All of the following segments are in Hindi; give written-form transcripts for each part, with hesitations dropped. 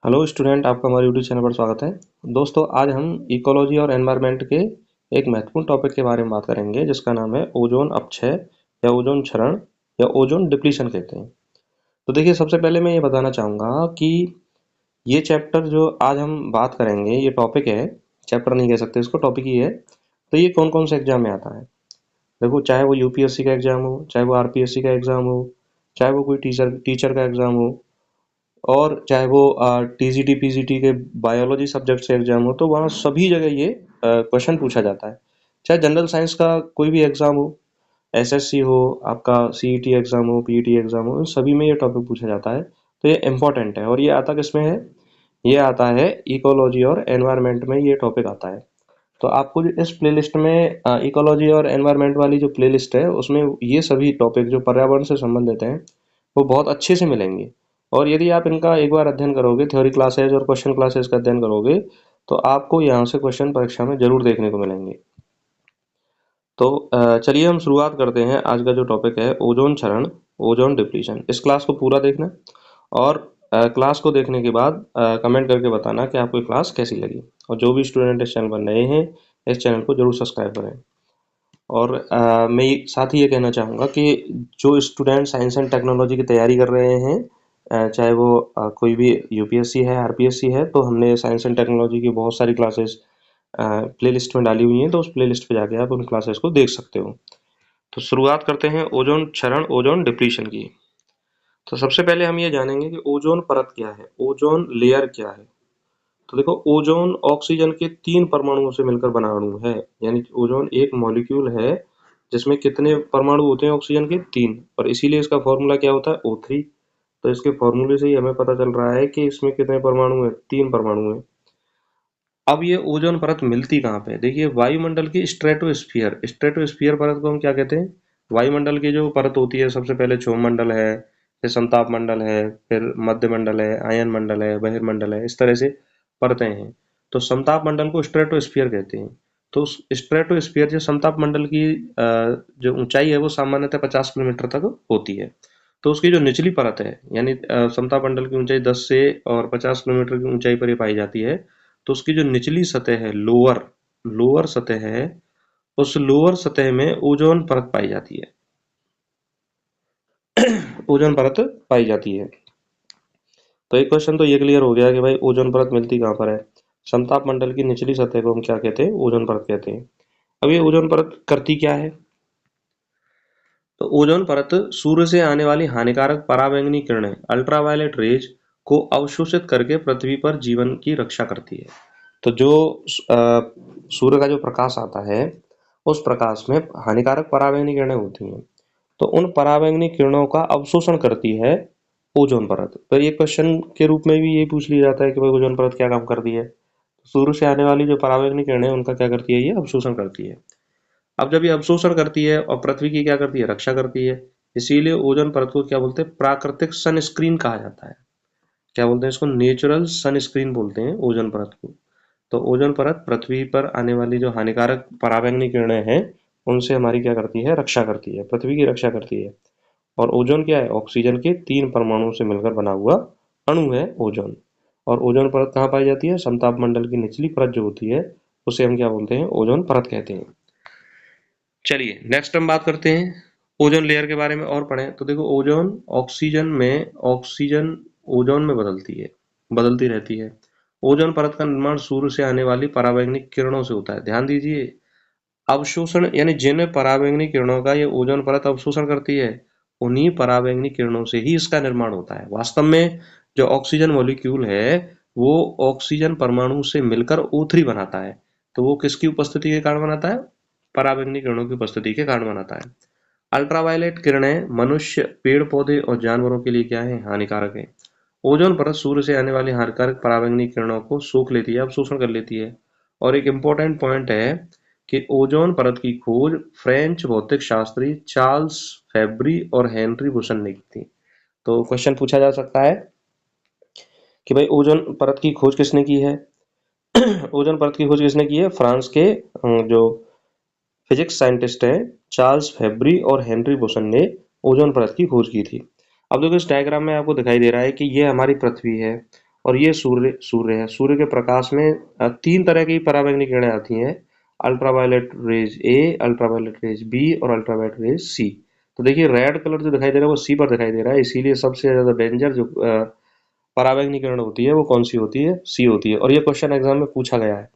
हेलो स्टूडेंट, आपका हमारे यूट्यूब चैनल पर स्वागत है। दोस्तों, आज हम इकोलॉजी और एनवायरनमेंट के एक महत्वपूर्ण टॉपिक के बारे में बात करेंगे, जिसका नाम है ओजोन अपक्षय या ओजोन क्षरण या ओजोन डिप्लीशन कहते हैं। तो देखिए, सबसे पहले मैं ये बताना चाहूँगा कि ये चैप्टर जो आज हम बात करेंगे, ये टॉपिक है, चैप्टर नहीं कह सकते इसको, टॉपिक ही है। तो ये कौन कौन से एग्जाम में आता है? देखो, चाहे वो यूपीएससी का एग्जाम हो, चाहे वो आरपीएससी का एग्जाम हो, चाहे वो कोई टीचर टीचर का एग्जाम हो, और चाहे वो टीजीटी पीजीटी के बायोलॉजी सब्जेक्ट से एग्जाम हो, तो वहाँ सभी जगह ये क्वेश्चन पूछा जाता है। चाहे जनरल साइंस का कोई भी एग्जाम हो, एसएससी हो, आपका सीईटी एग्जाम हो, पीईटी एग्जाम हो, इन सभी में ये टॉपिक पूछा जाता है। तो ये इम्पोर्टेंट है, और ये आता किसमें है? ये आता है इकोलॉजी और एनवायरनमेंट में, ये टॉपिक आता है। तो आपको जो इस प्लेलिस्ट में इकोलॉजी और एनवायरनमेंट वाली जो प्लेलिस्ट है, उसमें ये सभी टॉपिक जो पर्यावरण से संबंधित हैं, वो बहुत अच्छे से मिलेंगे। और यदि आप इनका एक बार अध्ययन करोगे, थ्योरी क्लासेज और क्वेश्चन क्लासेस का अध्ययन करोगे, तो आपको यहाँ से क्वेश्चन परीक्षा में जरूर देखने को मिलेंगे। तो चलिए हम शुरुआत करते हैं। आज का जो टॉपिक है ओजोन क्षरण, ओजोन डिप्लीशन। इस क्लास को पूरा देखना, और क्लास को देखने के बाद कमेंट करके बताना कि आपको क्लास कैसी लगी। और जो भी स्टूडेंट इस चैनल पर नए हैं, इस चैनल को जरूर सब्सक्राइब करें। और मैं साथ ही ये कहना चाहूँगा कि जो स्टूडेंट साइंस एंड टेक्नोलॉजी की तैयारी कर रहे हैं, चाहे वो कोई भी यूपीएससी है, आरपीएससी है, तो हमने साइंस एंड टेक्नोलॉजी की बहुत सारी क्लासेस प्लेलिस्ट में डाली हुई हैं, तो उस प्लेलिस्ट पे जाके आप उन क्लासेस को देख सकते हो। तो शुरुआत करते हैं ओजोन क्षरण, ओजोन डिप्लीशन की। तो सबसे पहले हम ये जानेंगे कि ओजोन परत क्या है, ओजोन लेयर क्या है। तो देखो, ओजोन ऑक्सीजन के 3 परमाणुओं से मिलकर बना अणु है। यानी ओजोन एक मॉलिक्यूल है जिसमें कितने परमाणु होते हैं? ऑक्सीजन के 3, और इसीलिए इसका फॉर्मूला क्या होता है? O3। तो इसके फॉर्मूले से ही हमें पता चल रहा है कि इसमें कितने परमाणु हैं? 3 परमाणु हैं। अब ये ओजोन परत मिलती कहाँ पे है? देखिए, वायुमंडल की स्ट्रेटोस्फीयर, स्ट्रेटोस्फीयर परत को हम क्या कहते हैं? वायुमंडल की जो परत होती है, सबसे पहले क्षोभमंडल है, फिर समताप मंडल है, फिर मध्य मंडल है, आयन मंडल है, बहिर्मंडल है, इस तरह से परतें हैं। तो समताप मंडल को स्ट्रेटोस्फीयर कहते हैं। तो स्ट्रेटोस्फीयर जो समताप मंडल की जो ऊंचाई है, वो सामान्यतः 50 किलोमीटर तक होती है। तो उसकी जो निचली परत है, यानी समताप मंडल की ऊंचाई 10 से और 50 किलोमीटर की ऊंचाई पर ही पाई जाती है। तो उसकी जो निचली सतह है, लोअर लोअर सतह है, उस लोअर सतह में ओजोन परत पाई जाती है। ओजोन परत पाई जाती है। तो एक क्वेश्चन तो ये क्लियर हो गया कि भाई ओजोन परत मिलती कहाँ पर है। समताप मंडल की निचली सतह को हम क्या कहते हैं? ओजोन परत कहते हैं। अब ये ओजोन परत करती क्या है? तो ओजोन परत सूर्य से आने वाली हानिकारक पराबैंगनी किरणें, अल्ट्रावायलेट रेज, को अवशोषित करके पृथ्वी पर जीवन की रक्षा करती है। तो जो सूर्य का जो प्रकाश आता है, उस प्रकाश में हानिकारक पराबैंगनी किरणें होती हैं। तो उन पराबैंगनी किरणों का अवशोषण करती है ओजोन परत। तो ये क्वेश्चन के रूप में भी ये पूछ लिया जाता है कि भाई ओजोन परत क्या काम करती है? सूर्य से आने वाली जो पराबैंगनी किरणें हैं, उनका क्या करती है? ये अवशोषण करती है। अब जब ये अवशोषण करती है और पृथ्वी की क्या करती है? रक्षा करती है। इसीलिए ओजोन परत को क्या बोलते हैं? प्राकृतिक सनस्क्रीन कहा जाता है। क्या बोलते हैं इसको? नेचुरल सनस्क्रीन बोलते हैं ओजोन परत को। तो ओजोन परत पृथ्वी पर आने वाली जो हानिकारक पराबैंगनी किरणें हैं, उनसे हमारी क्या करती है? रक्षा करती है, पृथ्वी की रक्षा करती है। और ओजोन क्या है? ऑक्सीजन के 3 परमाणुओं से मिलकर बना हुआ अणु है ओजोन। और ओजोन परत कहाँ पाई जाती है? समताप मंडल की निचली परत जो होती है, उसे हम क्या बोलते हैं? ओजोन परत कहते हैं। चलिए, नेक्स्ट हम बात करते हैं ओजोन लेयर के बारे में और पढ़ें। तो देखो, ओजोन ऑक्सीजन ओजोन में बदलती रहती है। ओजोन परत का निर्माण सूर्य से आने वाली पराबैंगनी किरणों से होता है। ध्यान दीजिए, अवशोषण यानी जिन पराबैंगनी किरणों का ये ओजोन परत अवशोषण करती है, उन्हीं पराबैंगनी किरणों से ही इसका निर्माण होता है। वास्तव में जो ऑक्सीजन मॉलिक्यूल है, वो ऑक्सीजन परमाणु से मिलकर O3 बनाता है। तो वो किसकी उपस्थिति के कारण बनाता है? पराबैंगनी किरणों की उपस्थिति के कारण बनाता है। अल्ट्रावायलेट किरणें मनुष्य, पेड़ पौधे और जानवरों के लिए क्या है? हानिकारक है। ओजोन परत सूर्य से आने वाली हानिकारक पराबैंगनी किरणों को सोख लेती है, अवशोषण कर लेती है। और एक इम्पोर्टेंट पॉइंट है कि ओजोन परत की खोज फ्रेंच भौतिक शास्त्री चार्ल्स फैब्री और हेनरी बुसन ने की थी। तो क्वेश्चन पूछा जा सकता है कि भाई ओजोन परत की खोज किसने की है? ओजोन परत की खोज किसने की है? फ्रांस के जो फिजिक्स साइंटिस्ट हैं, चार्ल्स फैब्री और हेनरी बुसन ने ओजोन परत की खोज की थी। अब देखो, इस डायग्राम में आपको दिखाई दे रहा है कि ये हमारी पृथ्वी है, और ये सूर्य सूर्य है। सूर्य के प्रकाश में तीन तरह की पराबैंगनी किरणें आती हैं, ultraviolet rays A, ultraviolet rays B और अल्ट्रावायलेट रेज सी। तो देखिए रेड कलर जो दिखाई दे रहा है वो सी पर दिखाई दे रहा है, इसीलिए सबसे ज्यादा डेंजर जो पराबैंगनी किरण होती है वो कौन सी होती है? सी होती है। और ये क्वेश्चन एग्जाम में पूछा गया है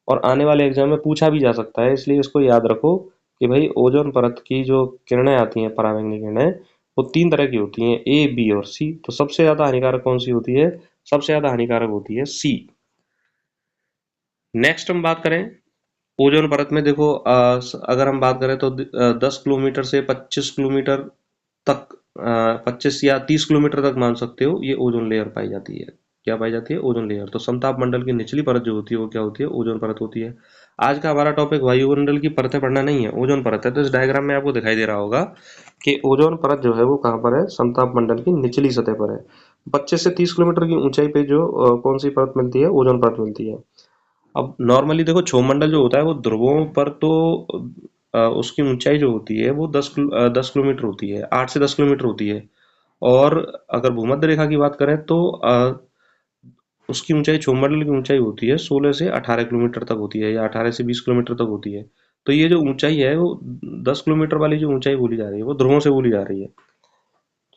और आने वाले एग्जाम में पूछा भी जा सकता है, इसलिए इसको याद रखो कि भाई ओजोन परत की जो किरणें आती हैं, पराबैंगनी किरणें, वो तीन तरह की होती हैं, ए, बी और सी। तो सबसे ज्यादा हानिकारक कौन सी होती है? सबसे ज्यादा हानिकारक होती है सी। नेक्स्ट हम बात करें ओजोन परत में, देखो अगर हम बात करें तो 10 किलोमीटर से 25 किलोमीटर तक, 25 या 30 किलोमीटर तक मान सकते हो, ये ओजोन लेयर पाई जाती है। क्या पाई जाती है? Ozone layer. तो समताप मंडल की निचली परत जो होती है वो क्या होती है? ओजोन परत होती है। आज का हमारा टॉपिक वायुमंडल की परतें पढ़ना नहीं है, ओजोन परत है। तो इस डायग्राम में आपको दिखाई दे रहा होगा कि ओजोन परत जो है वो कहाँ पर है? समताप मंडल की निचली सतह पर है। 25 से 30 किलोमीटर की ऊंचाई पे जो कौन सी परत मिलती है? ओजोन परत मिलती है। अब नॉर्मली देखो क्षोभमंडल जो होता है वो ध्रुवों पर तो उसकी ऊंचाई जो होती है वो 10 किलोमीटर होती है, 8 से 10 किलोमीटर होती है। और अगर भूमध्य रेखा की बात करें तो उसकी ऊंचाई, क्षोभमंडल की ऊंचाई होती है 16 से 18 किलोमीटर तक होती है, या 18 से 20 किलोमीटर तक होती है। तो ये जो ऊंचाई है वो 10 किलोमीटर वाली जो ऊंचाई बोली जा रही है वो ध्रुवों से बोली जा रही है।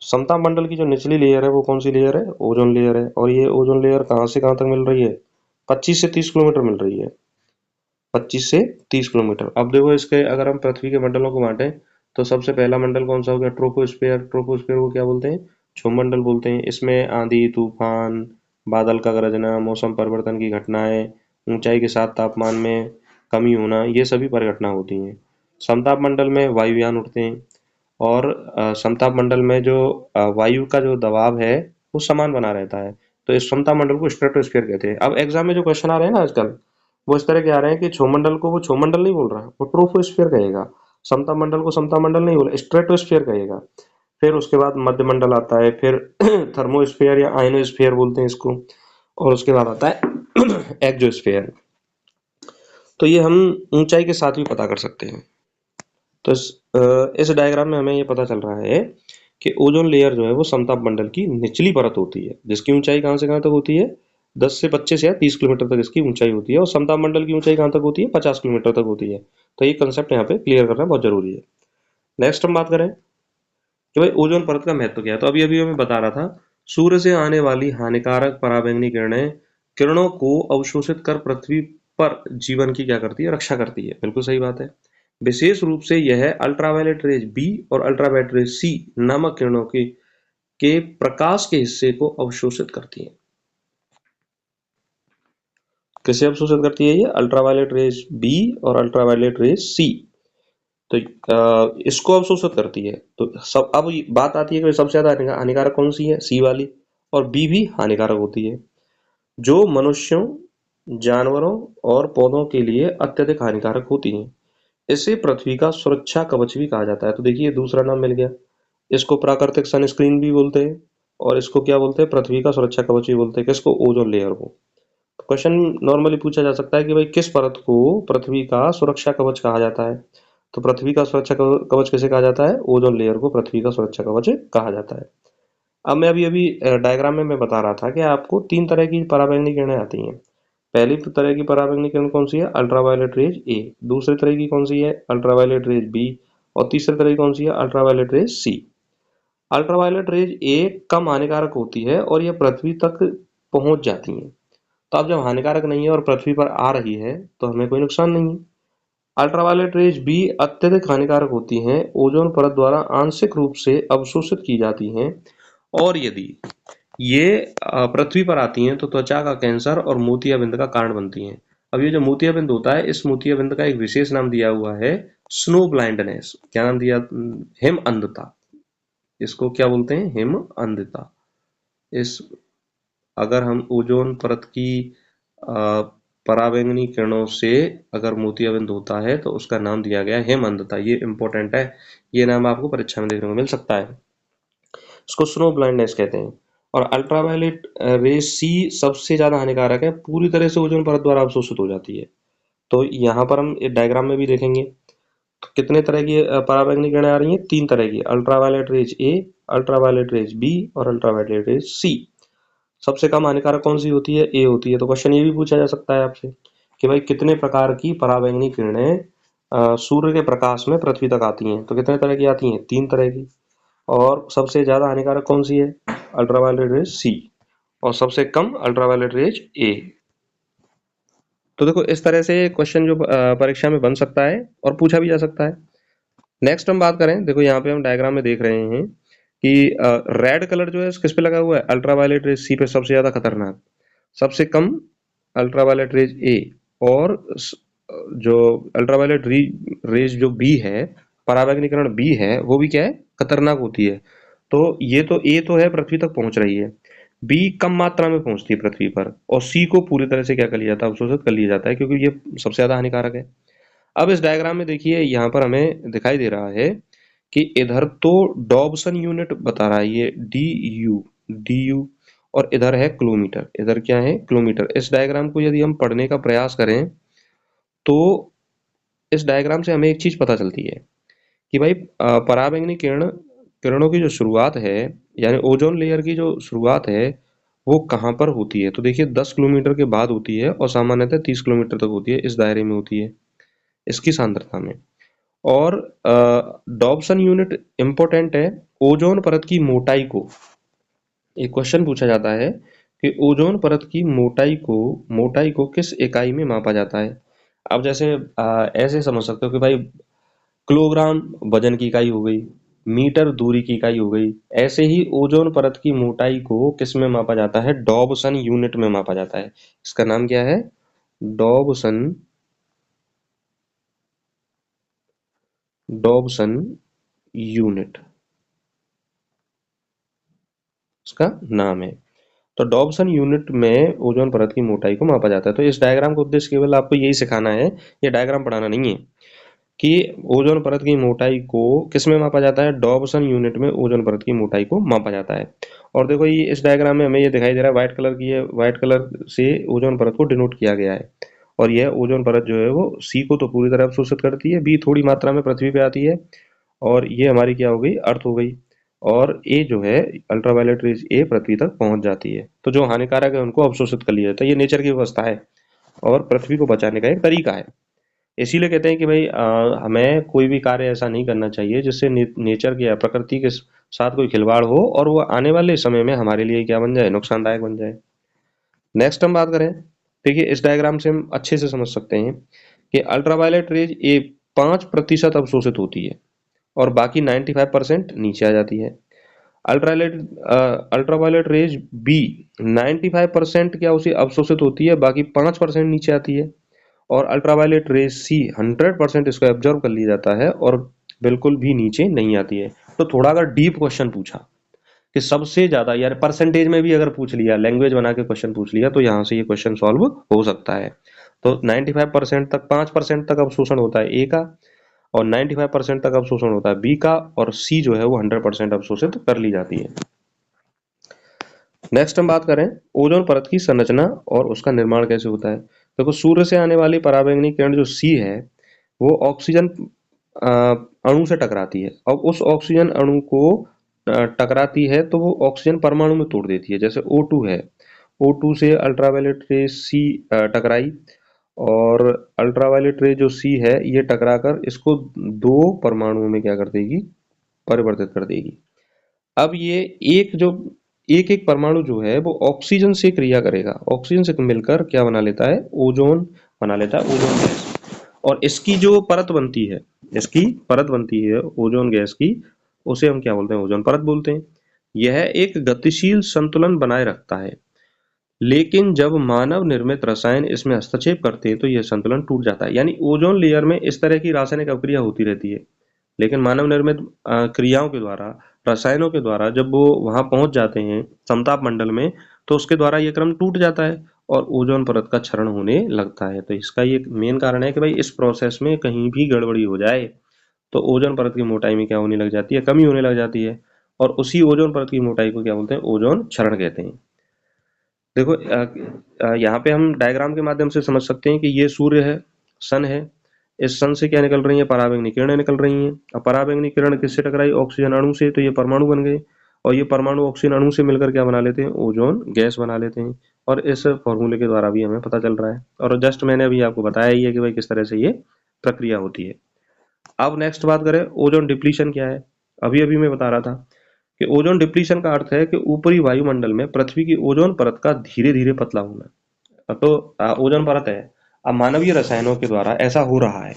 समताप मंडल की जो निचली लेयर है वो कौन सी लेयर है? ओजोन लेयर है। और ये ओजोन लेयर कहाँ से कहाँ तक मिल रही है? 25 से 30 किलोमीटर मिल रही है। 25 से 30 किलोमीटर। अब देखो इसके, अगर हम पृथ्वी के मंडलों को बांटें तो सबसे पहला मंडल कौन सा हो गया? ट्रोपोस्फेयर। ट्रोपोस्फेयर को क्या बोलते हैं? क्षोभमंडल बोलते हैं। इसमें आंधी, तूफान, बादल का गरजना, मौसम परिवर्तन की घटनाएं, ऊंचाई के साथ तापमान में कमी होना, ये सभी परिघटना होती हैं। समताप मंडल में वायुयान उड़ते हैं। और समताप मंडल में जो वायु का जो दबाव है वो समान बना रहता है। तो इस समताप मंडल को स्ट्रेटोस्फीयर कहते हैं। अब एग्जाम में जो क्वेश्चन आ रहे हैं ना आजकल, वो इस तरह के आ रहे हैं कि क्षोमंडल को वो क्षोमंडल नहीं बोल रहा, वो ट्रोपोस्फीयर कहेगा। समताप मंडल को समताप मंडल नहीं बोला, स्ट्रेटोस्फीयर कहेगा। फिर उसके बाद मध्य मंडल आता है, फिर थर्मोस्फीयर या आयनोस्फीयर बोलते हैं इसको। और उसके बाद आता है एक्जोस्फीयर। तो ये हम ऊंचाई के साथ भी पता कर सकते हैं। तो इस डायग्राम में हमें ये पता चल रहा है कि ओजोन लेयर जो है वो समताप मंडल की निचली परत होती है, जिसकी ऊंचाई कहाँ से कहाँ तक होती है? 10 से 25 या 30 किलोमीटर तक इसकी ऊंचाई होती है। और समताप मंडल की ऊंचाई कहाँ तक होती है? 50 किलोमीटर तक होती है। तो ये कंसेप्ट यहाँ पे क्लियर करना बहुत जरूरी है। नेक्स्ट हम बात करें कि भाई ओजोन परत का महत्व क्या है। तो अभी अभी मैं बता रहा था, सूर्य से आने वाली हानिकारक पराबैंगनी किरणें किरणों को अवशोषित कर पृथ्वी पर जीवन की क्या करती है? रक्षा करती है। बिल्कुल सही बात है। विशेष रूप से यह अल्ट्रावायलेट रेज बी और अल्ट्रावायलेट रेज सी नामक किरणों के प्रकाश के हिस्से को अवशोषित करती है। किसे अवशोषित करती है? ये अल्ट्रावायलेट रेज बी और अल्ट्रावायलेट रेज सी। तो इसको अवशोषित करती है। तो सब, अब बात आती है कि सबसे ज्यादा हानिकारक कौन सी है? सी वाली। और बी भी हानिकारक होती है, जो मनुष्यों, जानवरों और पौधों के लिए अत्यधिक हानिकारक होती हैं। इसे पृथ्वी का सुरक्षा कवच भी कहा जाता है। तो देखिए दूसरा नाम मिल गया। इसको प्राकृतिक सनस्क्रीन भी बोलते हैं और इसको क्या बोलते हैं? पृथ्वी का सुरक्षा कवच भी बोलते हैं। किसको? ओजोन लेयर को। क्वेश्चन नॉर्मली पूछा जा सकता है कि भाई किस परत को पृथ्वी का सुरक्षा कवच कहा जाता है? तो पृथ्वी का सुरक्षा कवच किसे कहा जाता है? ओजोन लेयर को पृथ्वी का सुरक्षा कवच कहा जाता है। अब मैं अभी अभी डायग्राम में मैं बता रहा था कि आपको तीन तरह की पराबैंगनी किरणें आती हैं। पहली तरह की पराबैंगनी किरण कौन सी है? Ultraviolet rays A. दूसरी तरह की कौन सी है? Ultraviolet rays B. और तीसरी तरह की कौन सी है? Ultraviolet rays C. Ultraviolet rays A कम हानिकारक होती है और यह पृथ्वी तक पहुंच जाती है। तो अब जब हानिकारक नहीं है और पृथ्वी पर आ रही है तो हमें कोई नुकसान नहीं है। अल्ट्रावायलेट रेज बी अत्यधिक हानिकारक होती हैं, ओजोन परत द्वारा आंशिक रूप से अवशोषित की जाती हैं। और यदि ये पृथ्वी पर आती हैं तो त्वचा का कैंसर और मोतियाबिंद का कारण बनती हैं। अब ये जो मोतियाबिंद होता है, इस मोतियाबिंद का एक विशेष नाम दिया हुआ है स्नो ब्लाइंडनेस। क्या नाम दिया? हिम अंधता। इसको क्या बोलते हैं? हिम अंधता। इस, अगर हम ओजोन परत की पराबैंगनी किरणों से अगर मोतियाबिंद होता है तो उसका नाम दिया गया है हिम अंधता। ये इंपॉर्टेंट है, ये नाम आपको परीक्षा में देखने को मिल सकता है। इसको स्नो ब्लाइंडनेस कहते हैं। और अल्ट्रावायलेट रेज सी सबसे ज्यादा हानिकारक है, पूरी तरह से ओजोन परत द्वारा अवशोषित हो जाती है। तो यहाँ पर हम डायग्राम में भी देखेंगे तो कितने तरह की पराबैंगनी किरणें आ रही हैं? तीन तरह की, ultraviolet rays A, ultraviolet rays B और अल्ट्रावायलेट रेज सी। सबसे कम हानिकारक कौन सी होती है? ए होती है। तो क्वेश्चन ये भी पूछा जा सकता है आपसे कि भाई कितने प्रकार की पराबैंगनी किरणें सूर्य के प्रकाश में पृथ्वी तक आती हैं? तो कितने तरह की आती हैं? 3 तरह की। और सबसे ज्यादा हानिकारक कौन सी है? अल्ट्रावायलेट रेज सी, और सबसे कम अल्ट्रावायलेट रेज ए। तो देखो इस तरह से क्वेश्चन जो परीक्षा में बन सकता है और पूछा भी जा सकता है। नेक्स्ट हम बात करें, देखो यहाँ पे हम डायग्राम में देख रहे हैं कि रेड कलर जो है किस पे लगा हुआ है? अल्ट्रावायलेट रेज सी पे सबसे ज्यादा खतरनाक, सबसे कम अल्ट्रावायलेट रेज ए, और जो अल्ट्रावायलेट रेज जो बी है, पराबैंगनीकरण बी है, वो भी क्या है? खतरनाक होती है। तो ये तो ए तो है पृथ्वी तक पहुंच रही है, बी कम मात्रा में पहुंचती है पृथ्वी पर, और सी को पूरी तरह से क्या कर लिया जाता है? अवशोषित कर लिया जाता है, क्योंकि ये सबसे ज्यादा हानिकारक है। अब इस डायग्राम में देखिए यहाँ पर हमें दिखाई दे रहा है कि इधर तो डॉबसन यूनिट बता रहा है, ये डी यू, और इधर है किलोमीटर, इधर क्या है? किलोमीटर। इस डायग्राम को यदि हम पढ़ने का प्रयास करें तो इस डायग्राम से हमें एक चीज पता चलती है कि भाई पराबैंगनी किरणों की जो शुरुआत है, यानी ओजोन लेयर की जो शुरुआत है, वो कहाँ पर होती है? तो देखिए 10 किलोमीटर के बाद होती है, और सामान्यतः 30 किलोमीटर तक होती है, इस दायरे में होती है, इसकी सांद्रता में। और डॉबसन यूनिट इंपॉर्टेंट है ओजोन परत की मोटाई को। एक क्वेश्चन पूछा जाता है कि ओजोन परत की मोटाई को किस इकाई में मापा जाता है? अब जैसे ऐसे समझ सकते हो कि भाई किलोग्राम वजन की इकाई हो गई, मीटर दूरी की इकाई हो गई। ऐसे ही ओजोन परत की मोटाई को किस में मापा जाता है? डॉबसन यूनिट में मापा जाता है। इसका नाम क्या है? डॉबसन डॉबसन यूनिट इसका नाम है। तो डॉबसन यूनिट में ओजोन परत की मोटाई को मापा जाता है। तो इस डायग्राम का उद्देश्य केवल आपको यही सिखाना है, ये डायग्राम पढ़ाना नहीं है, कि ओजोन परत की मोटाई को किस में मापा जाता है? डॉबसन यूनिट में ओजोन परत की मोटाई को मापा जाता है। और देखो ये इस डायग्राम में हमें ये दिखाई दे रहा है, व्हाइट कलर की है, व्हाइट कलर से ओजोन परत को डिनोट किया गया है। और यह ओजोन परत जो है वो सी को तो पूरी तरह अवशोषित करती है, बी थोड़ी मात्रा में पृथ्वी पे आती है, और ये हमारी क्या हो गई? अर्थ हो गई। और ए जो है अल्ट्रावायलेट रेज ए पृथ्वी तक पहुंच जाती है। तो जो हानिकारक है उनको अवशोषित कर लिया जाता है। ये नेचर की व्यवस्था है और पृथ्वी को बचाने का एक तरीका है। इसीलिए कहते हैं कि भाई हमें कोई भी कार्य ऐसा नहीं करना चाहिए जिससे नेचर के या प्रकृति के साथ कोई खिलवाड़ हो और वो आने वाले समय में हमारे लिए क्या बन जाए? नुकसानदायक बन जाए। नेक्स्ट हम बात करें, देखिए इस डायग्राम से हम अच्छे से समझ सकते हैं कि अल्ट्रावायलेट रेज ए 5% अवशोषित होती है और बाकी 95% नीचे आ जाती है। अल्ट्रावायलेट अल्ट्रावायलेट रेज बी 95% क्या उसे अवशोषित होती है, बाकी 5% नीचे आती है। और अल्ट्रावायलेट रेज सी 100% इसको एब्जॉर्व कर लिया जाता है और बिल्कुल भी नीचे नहीं आती है। तो थोड़ा अगर डीप क्वेश्चन पूछा कि सबसे ज्यादा, यार परसेंटेज में भी अगर पूछ लिया, लैंग्वेज बना के क्वेश्चन पूछ लिया, तो यहाँ से ये क्वेश्चन सॉल्व हो सकता है। तो 95% तक, 5% तक अवशोषण होता है ए का, और 95% तक अवशोषण होता है बी का, और सी जो है वो 100% अवशोषित कर ली जाती है। नेक्स्ट हम बात करें ओजोन परत की संरचना और उसका निर्माण कैसे होता है। देखो सूर्य से आने वाली पराबैंगनी किरण जो सी है, वो ऑक्सीजन अणु से टकराती है। अब उस ऑक्सीजन अणु को टकराती है तो वो ऑक्सीजन परमाणु में तोड़ देती है। जैसे O2 है, O2 से अल्ट्रावायलेट रे सी टकराई, और अल्ट्रावायलेट रे जो सी है ये टकराकर इसको 2 परमाणुओं में क्या कर देगी? परिवर्तित कर देगी। अब ये एक एक परमाणु जो है वो ऑक्सीजन से क्रिया करेगा, ऑक्सीजन से मिलकर क्या बना लेता है? ओजोन बना लेता है, ओजोन गैस। और इसकी जो परत बनती है, इसकी परत बनती है ओजोन गैस की, उसे हम क्या बोलते हैं? ओजोन परत बोलते हैं। यह एक गतिशील संतुलन बनाए रखता है, लेकिन जब मानव निर्मित रसायन इसमें हस्तक्षेप करते हैं तो यह संतुलन टूट जाता है। यानी ओजोन लेयर में इस तरह की रासायनिक अभिक्रिया होती रहती है, लेकिन मानव निर्मित क्रियाओं के द्वारा, रसायनों के द्वारा जब वो वहां पहुंच जाते हैं समताप मंडल में, तो उसके द्वारा ये क्रम टूट जाता है और ओजोन परत का क्षरण होने लगता है। तो इसका ये मेन कारण है कि भाई इस प्रोसेस में कहीं भी गड़बड़ी हो जाए तो ओजोन परत की मोटाई में क्या होने लग जाती है? कमी होने लग जाती है। और उसी ओजोन परत की मोटाई को क्या बोलते हैं? ओजोन क्षरण कहते हैं। देखो यहाँ पे हम डायग्राम के माध्यम से समझ सकते हैं कि ये सूर्य है, सन है। इस सन से क्या निकल रही है? पराबैंगनी किरणें निकल रही हैं। अब पराबैंगनी किरण किससे टकराई? ऑक्सीजन अणु से, तो ये परमाणु बन गए। और ये परमाणु ऑक्सीजन अणु से मिलकर क्या बना लेते हैं, ओजोन गैस बना लेते हैं। और इस फॉर्मूले के द्वारा भी हमें पता चल रहा है, और जस्ट मैंने अभी आपको बताया ही है कि भाई किस तरह से ये प्रक्रिया होती है। अब नेक्स्ट बात करें, ओजोन डिप्लीशन क्या है। अभी अभी मैं बता रहा था कि ओजोन डिप्लीशन का अर्थ है कि ऊपरी वायुमंडल में पृथ्वी की ओजोन परत का धीरे धीरे पतला होना। तो ओजोन परत है, अब मानवीय रसायनों के द्वारा ऐसा हो रहा है,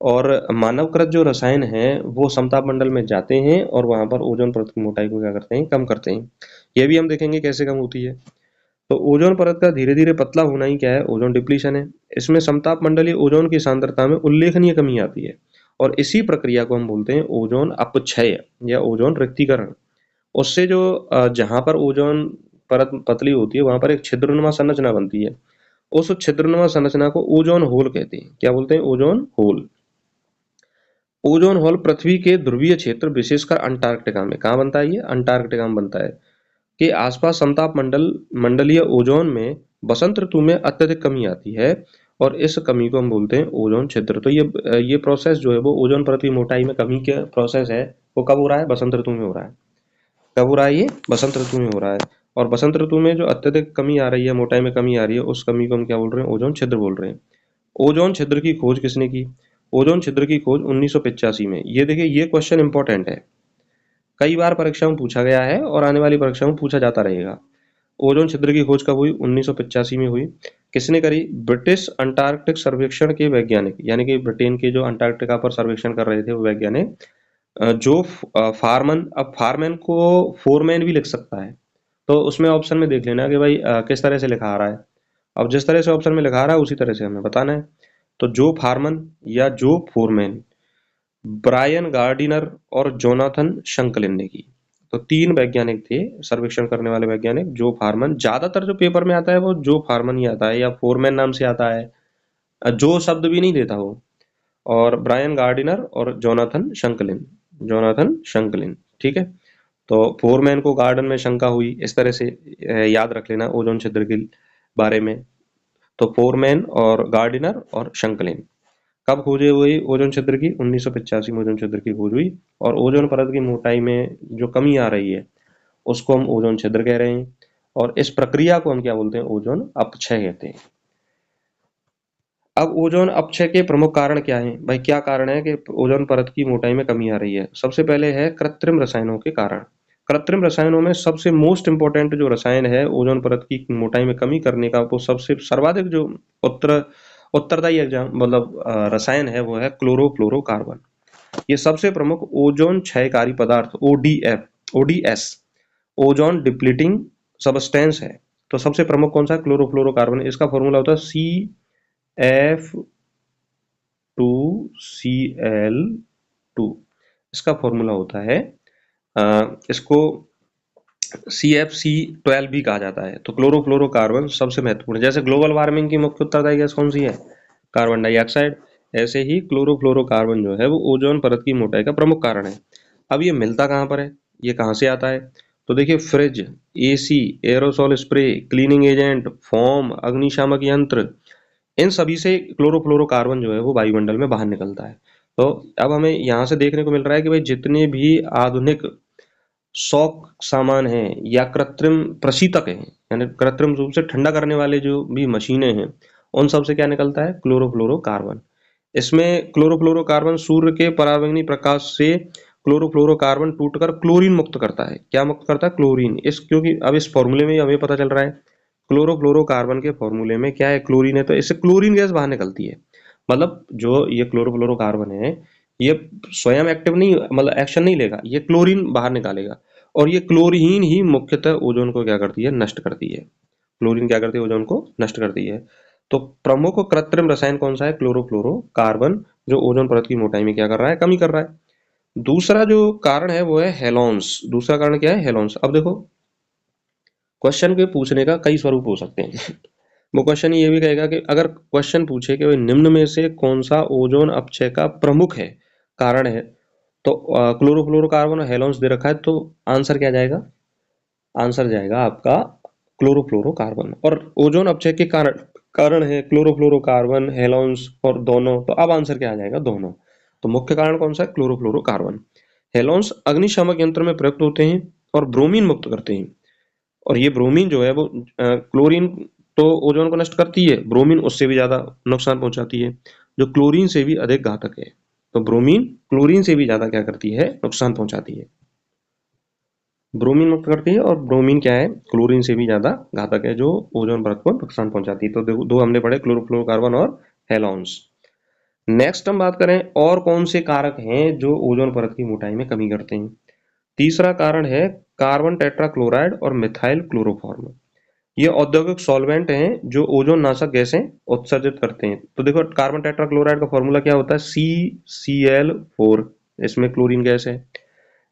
और मानवकृत जो रसायन हैं वो समताप मंडल में जाते हैं और वहां पर ओजोन परत की मोटाई को क्या करते हैं, कम करते हैं। ये भी हम देखेंगे कैसे कम होती है। तो ओजोन परत का धीरे धीरे पतला होना ही क्या है, ओजोन डिप्लीशन है। इसमें समताप मंडलीय ओजोन की सांद्रता में उल्लेखनीय कमी आती है, और इसी प्रक्रिया को हम बोलते हैं ओजोन अपक्षय या ओजोन रिक्तीकरण। उससे जो जहां पर ओजोन परत पतली होती है वहां पर एक छिद्रनुमा संरचना बनती है। उस छिद्रनुमा संरचना को ओजोन होल कहते हैं। क्या बोलते हैं, ओजोन होल। ओजोन होल पृथ्वी के ध्रुवीय क्षेत्र विशेषकर अंटार्कटिका में, कहाँ बनता है, ये अंटार्कटिका में बनता है, के आसपास समताप मंडलीय ओजोन में बसंत ऋतु में अत्यधिक कमी आती है, और इस कमी को हम बोलते हैं ओजोन छिद्र। तो ये प्रोसेस जो है वो ओजोन परत की मोटाई में कमी का प्रोसेस है, वो कब हो रहा है, बसंत ऋतु में हो रहा है। कब हो रहा है, ये बसंत ऋतु में हो रहा है। और बसंत ऋतु में जो अत्यधिक कमी आ रही है, मोटाई में कमी आ रही है, उस कमी को हम क्या बोल रहे हैं, ओजोन छिद्र बोल रहे हैं। ओजोन छिद्र की खोज किसने की, ओजोन छिद्र की खोज 1985 में। ये देखिए, ये क्वेश्चन इंपॉर्टेंट है, कई बार परीक्षा में पूछा गया है और आने वाली परीक्षा में पूछा जाता रहेगा। ओजोन छिद्र की खोज कब हुई, 1985 में हुई। किसने करी, ब्रिटिश अंटार्कटिक सर्वेक्षण के वैज्ञानिक, यानी कि ब्रिटेन के जो अंटार्कटिका पर सर्वेक्षण कर रहे थे वो वैज्ञानिक, जो फारमन, अब फारमैन को फोरमैन भी लिख सकता है, तो उसमें ऑप्शन में देख लेना कि भाई किस तरह से लिखा आ रहा है। अब जिस तरह से ऑप्शन में लिखा आ रहा है उसी तरह से हमें बताना है। तो जो फारमन या जो फोरमैन, ब्रायन गार्डिनर और जोनाथन शंकलिन ने की। तो तीन वैज्ञानिक थे सर्वेक्षण करने वाले वैज्ञानिक। जो फारमन, ज्यादातर जो पेपर में आता है वो जो फारमन ही आता है या फोरमैन नाम से आता है, जो शब्द भी नहीं देता वो। और ब्रायन गार्डिनर और जोनाथन शंकलिन, जोनाथन शंकलिन, ठीक है। तो फोरमैन को गार्डन में शंका हुई, इस तरह से याद रख लेना ओजोन छिद्र के बारे में। तो फोरमैन और गार्डिनर और शंकलिन कब खोजे हुई ओजोन छिद्र की, 1985 में ओजोन छिद्र की खोज हुई। और ओजोन परत की मोटाई में जो कमी आ रही है उसको हम ओजोन छिद्र कह रहे हैं, और इस प्रक्रिया को हम क्या बोलते हैं, ओजोन अपक्षय कहते हैं। अब ओजोन अपक्षय के प्रमुख कारण क्या हैं भाई, क्या कारण है कि ओजोन परत की मोटाई में कमी आ रही है। सबसे पहले है कृत्रिम रसायनों के कारण। कृत्रिम रसायनों में सबसे मोस्ट इंपॉर्टेंट जो रसायन है ओजोन परत की मोटाई में कमी करने का, वो सबसे सर्वाधिक जो उत्तरदायी एग्जाम मतलब रसायन है वो है क्लोरोफ्लोरोकार्बन। ये सबसे प्रमुख ओजोन क्षयकारी पदार्थ, ओडीएस, ओजोन डिप्लीटिंग सबस्टेंस है। तो सबसे प्रमुख कौन सा है, क्लोरोफ्लोरोकार्बन। इसका फॉर्मूला होता है CF2Cl2। इसका फॉर्मूला होता है, इसको CFC12 भी कहा जाता है। तो क्लोरोफ्लोरोकार्बन सबसे महत्वपूर्ण है। जैसे ग्लोबल वार्मिंग की मुख्य उत्तरदायी गैस कौन सी है, कार्बन डाइऑक्साइड, ऐसे ही क्लोरोफ्लोरोकार्बन जो है वो ओजोन परत की मोटाई का प्रमुख कारण है। अब ये मिलता कहाँ पर है, ये कहाँ से आता है, तो देखिए fridge, AC, aerosol spray, cleaning agent, foam, अग्निशामक यंत्र, इन सभी से क्लोरोफ्लोरोकार्बन जो है वो वायुमंडल में बाहर निकलता है। तो अब हमें यहाँ से देखने को मिल रहा है कि भाई जितने भी आधुनिक शौक सामान हैं या कृत्रिम प्रशीतक हैं, यानी कृत्रिम रूप से ठंडा करने वाले जो भी मशीनें हैं, उन सब से क्या निकलता है, क्लोरोफ्लोरोकार्बन। इसमें क्लोरोफ्लोरोकार्बन सूर्य के पराबैंगनी प्रकाश से क्लोरोफ्लोरोकार्बन टूटकर क्लोरीन मुक्त करता है। क्या मुक्त करता है, क्लोरीन। इस क्योंकि अब इस फॉर्मूले में हमें पता चल रहा है, क्लोरोफ्लोरोकार्बन के फॉर्मूले में क्या है, क्लोरीन है, तो इससे क्लोरीन गैस बाहर निकलती है। मतलब जो ये क्लोरोफ्लोरोकार्बन है ये स्वयं एक्टिव नहीं, मतलब एक्शन नहीं लेगा, ये क्लोरीन बाहर निकालेगा, और ये क्लोरीन ही मुख्यतः ओजोन को क्या करती है, नष्ट करती है। क्लोरीन क्या करती है, ओजोन को नष्ट करती है। तो प्रमुख कृत्रिम रसायन कौन सा है, क्लोरोफ्लोरोकार्बन, जो ओजोन परत की मोटाई में क्या कर रहा है, कमी कर रहा है। दूसरा जो कारण है वो है हेलोन्स। दूसरा कारण क्या है, हेलोन्स। अब देखो क्वेश्चन के पूछने का कई स्वरूप हो सकते हैं। वो क्वेश्चन ये भी कहेगा कि अगर क्वेश्चन पूछे कि निम्न में से कौन सा ओजोन अपक्षय का प्रमुख है, कारण है, तो क्लोरोफ्लोरोकार्बन और हेलोन्स दे रखा है, तो आंसर क्या जाएगा, आंसर जाएगा आपका क्लोरोफ्लोरोकार्बन। और ओजोन अपक्षय के कारण कारण है क्लोरोफ्लोरोकार्बन, हेलोन्स और दोनों, तो अब आंसर क्या आ जाएगा, दोनों। तो मुख्य कारण कौन सा है, क्लोरोफ्लोरोकार्बन। हेलोन्स अग्निशामक यंत्र में प्रयुक्त होते हैं और ब्रोमीन मुक्त करते हैं। और ये ब्रोमीन जो है वो क्लोरीन तो ओजोन को नष्ट करती है, ब्रोमीन उससे भी ज्यादा नुकसान पहुंचाती है, जो क्लोरीन से भी अधिक घातक है। तो ब्रोमीन क्लोरीन से भी ज्यादा क्या करती है, नुकसान पहुंचाती है। ब्रोमीन मुक्त करती है और ब्रोमीन क्या है, क्लोरीन से भी ज्यादा घातक है, जो ओजोन परत को नुकसान पहुंचाती है। तो दो हमने पढ़े, क्लोरोफ्लोरोकार्बन और हेलोन्स। नेक्स्ट हम बात करें और कौन से कारक हैं जो ओजोन परत की मोटाई में कमी करते हैं। तीसरा कारण है कार्बन टेट्राक्लोराइड और मिथाइल क्लोरोफॉर्म। ये औद्योगिक सॉल्वेंट हैं जो ओजोन नाशक गैसें उत्सर्जित करते हैं। तो देखो, कार्बन टेट्राक्लोराइड का फॉर्मूला क्या होता है, CCl4, इसमें क्लोरीन गैस है।